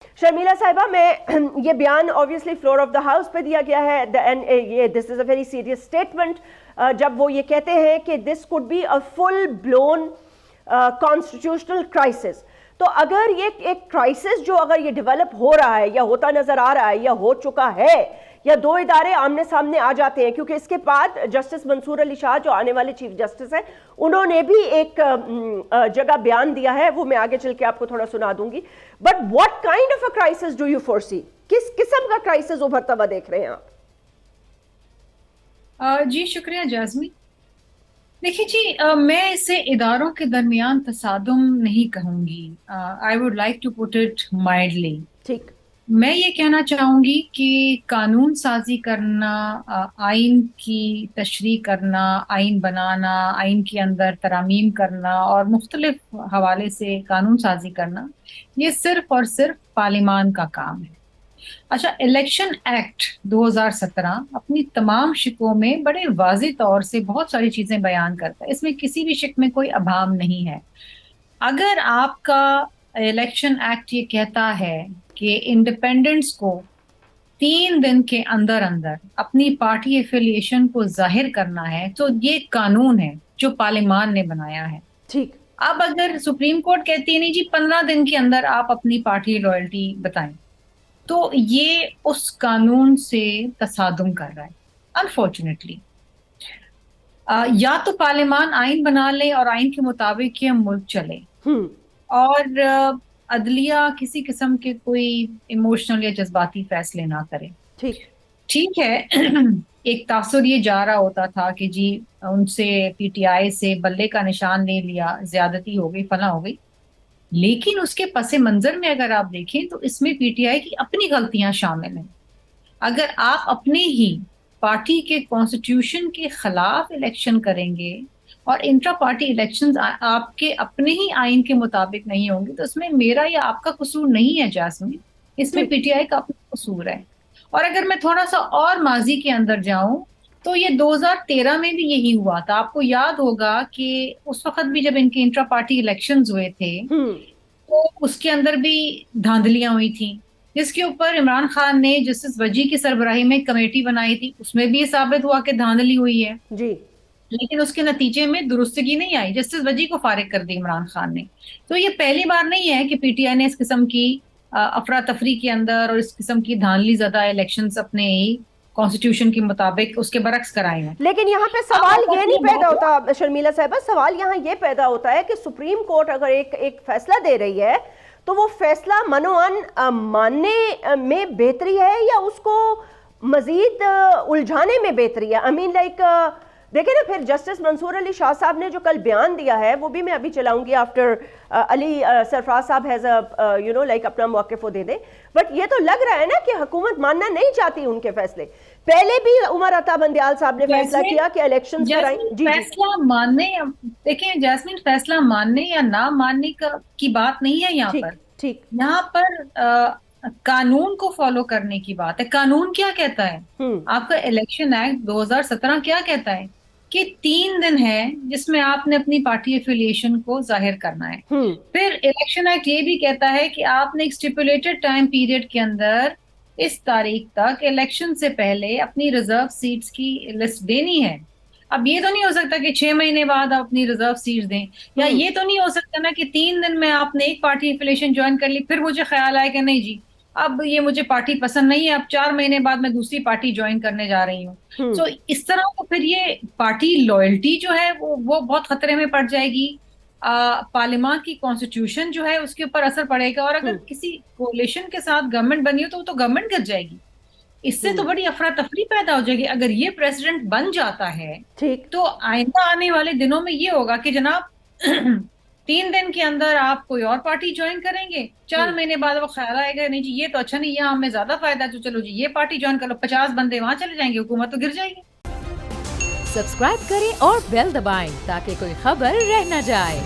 शर्मिला साहिबा, मैं ये बयान obviously floor of the house पे दिया गया है एंड ये this is a very serious statement जब वो ये कहते हैं कि this could be a full blown constitutional crisis. तो अगर ये एक क्राइसिस जो अगर ये डेवलप हो रहा है या होता नजर आ रहा है या हो चुका है या दो इदारे आमने सामने आ जाते हैं, क्योंकि इसके बाद जस्टिस मंसूर अली शाह जो आने वाले चीफ जस्टिस हैं उन्होंने भी एक जगह बयान दिया है, वो मैं आगे चल के आपको थोड़ा सुना दूंगी। But what kind of a crisis do you foresee? किस किस्म का क्राइसिस उभरता हुआ देख रहे हैं आप? जी शुक्रिया जाज़मी। देखिए जी, मैं इसे इदारों के दरमियान तसादुम नहीं कहूंगी। I would like to put it mildly. ठीक। मैं ये कहना चाहूंगी कि कानून साजी करना, आइन की तशरीह करना, आइन बनाना, आइन के अंदर तरामीम करना और मुख्तलिफ हवाले से कानून साजी करना, ये सिर्फ और सिर्फ पार्लिमान का काम है। अच्छा, इलेक्शन एक्ट 2017 अपनी तमाम शिकों में बड़े वाज़ेह तौर से बहुत सारी चीजें बयान करता है, इसमें किसी भी शिक में कोई अभाव नहीं है। अगर आपका इलेक्शन एक्ट ये कहता है कि इंडिपेंडेंट्स को 3 दिन के अंदर अंदर अपनी पार्टी एफिलिएशन को जाहिर करना है, तो ये कानून है जो पार्लिमान ने बनाया है। ठीक। अब अगर सुप्रीम कोर्ट कहती है नहीं जी 15 दिन के अंदर आप अपनी पार्टी लॉयल्टी बताएं, तो ये उस कानून से तसादुम कर रहा है अनफॉर्चुनेटली। या तो पार्लिमान आइन बना ले और आइन के मुताबिक ये मुल्क चले, और अदलिया किसी किस्म के कोई इमोशनल या जज्बाती फैसले ना करे। ठीक। ठीक है। एक तासुर ये जा रहा होता था कि जी उनसे पीटीआई से बल्ले का निशान ले लिया, ज्यादती हो गई, फला हो गई। लेकिन उसके पसे मंजर में अगर आप देखें तो इसमें पीटीआई की अपनी गलतियां शामिल हैं। अगर आप अपने ही पार्टी के कॉन्स्टिट्यूशन के खिलाफ इलेक्शन करेंगे और इंट्रा पार्टी इलेक्शंस आपके अपने ही आइन के मुताबिक नहीं होंगे, तो इसमें मेरा या आपका कसूर नहीं है जासमीन, इसमें पीटीआई का अपना कसूर है। और अगर मैं थोड़ा सा और माजी के अंदर जाऊं तो ये 2013 में भी यही हुआ था। आपको याद होगा कि उस वक्त भी जब इनके इंट्रा पार्टी इलेक्शंस हुए थे तो उसके अंदर भी धांधलियां हुई थी, जिसके ऊपर इमरान खान ने जस्टिस वजी की सरबराही में कमेटी बनाई थी। उसमें भी ये साबित हुआ कि धांधली हुई है जी। लेकिन उसके नतीजे में दुरुस्तगी नहीं आई, जस्टिस वजी को फारिग कर दी इमरान खान ने। तो ये पहली बार नहीं है कि पीटीआई ने इस किस्म की अफरा तफरी के अंदर और इस किस्म की धांधली ज़्यादा इलेक्शंस अपने ही कॉन्स्टिट्यूशन के मुताबिक उसके बरक्स कराए हैं। लेकिन यहाँ पे सवाल ये नहीं पैदा होता शर्मिला साहिबा, सवाल यहाँ ये पैदा होता है कि सुप्रीम कोर्ट अगर एक फैसला दे रही है तो वो फैसला मनोअन मानने में बेहतरी है या उसको मजीद उलझाने में बेहतरी है? आई मीन लाइक देखें ना, फिर जस्टिस मंसूर अली शाह साहब ने जो कल बयान दिया है वो भी मैं अभी चलाऊंगी आफ्टर अली सरफराज साहब हैज यू नो लाइक अपना मौक़िफ़ वो दे दें। बट ये तो लग रहा है ना कि हुकूमत मानना नहीं चाहती उनके फैसले। पहले भी उमर अता बंदियाल साहब ने फैसला किया कि इलेक्शन कराएं। जी फैसला मानने, देखिए जैस्मिन, फैसला मानने या ना मानने की बात नहीं है यहाँ पर। ठीक। यहाँ पर कानून को फॉलो करने की बात है। कानून क्या कहता है? आपका इलेक्शन एक्ट 2017 क्या कहता है कि 3 दिन है जिसमें आपने अपनी पार्टी एफिलिएशन को जाहिर करना है। फिर इलेक्शन एक्ट ये भी कहता है कि आपने एक स्टिपुलेटेड टाइम पीरियड के अंदर इस तारीख तक इलेक्शन से पहले अपनी रिजर्व सीट्स की लिस्ट देनी है। अब ये तो नहीं हो सकता कि 6 महीने बाद आप अपनी रिजर्व सीट्स दें, या ये तो नहीं हो सकता ना कि 3 दिन में आपने एक पार्टी एफिलिएशन ज्वाइन कर ली, फिर मुझे ख्याल आया कि नहीं जी अब ये मुझे पार्टी पसंद नहीं है, अब 4 महीने बाद मैं दूसरी पार्टी ज्वाइन करने जा रही हूँ। तो इस तरह तो फिर ये पार्टी लॉयल्टी जो है वो बहुत खतरे में पड़ जाएगी। पार्लियामेंट की कॉन्स्टिट्यूशन जो है उसके ऊपर असर पड़ेगा, और अगर किसी कोalition के साथ गवर्नमेंट बनी हो तो गवर्नमेंट गिर जाएगी। इससे तो बड़ी अफरा तफरी पैदा हो जाएगी। अगर ये प्रेसिडेंट बन जाता है तो आइंदा आने वाले दिनों में ये होगा कि जनाब 3 दिन के अंदर आप कोई और पार्टी ज्वाइन करेंगे, 4 महीने बाद वो ख्याल आएगा नहीं जी ये तो अच्छा नहीं, यहाँ हमें ज्यादा फायदा, तो चलो जी ये पार्टी ज्वाइन कर लो, 50 बंदे वहां चले जाएंगे, हुकूमत तो गिर जाएगी। सब्सक्राइब करें और बेल दबाएं ताकि कोई खबर रह न जाए।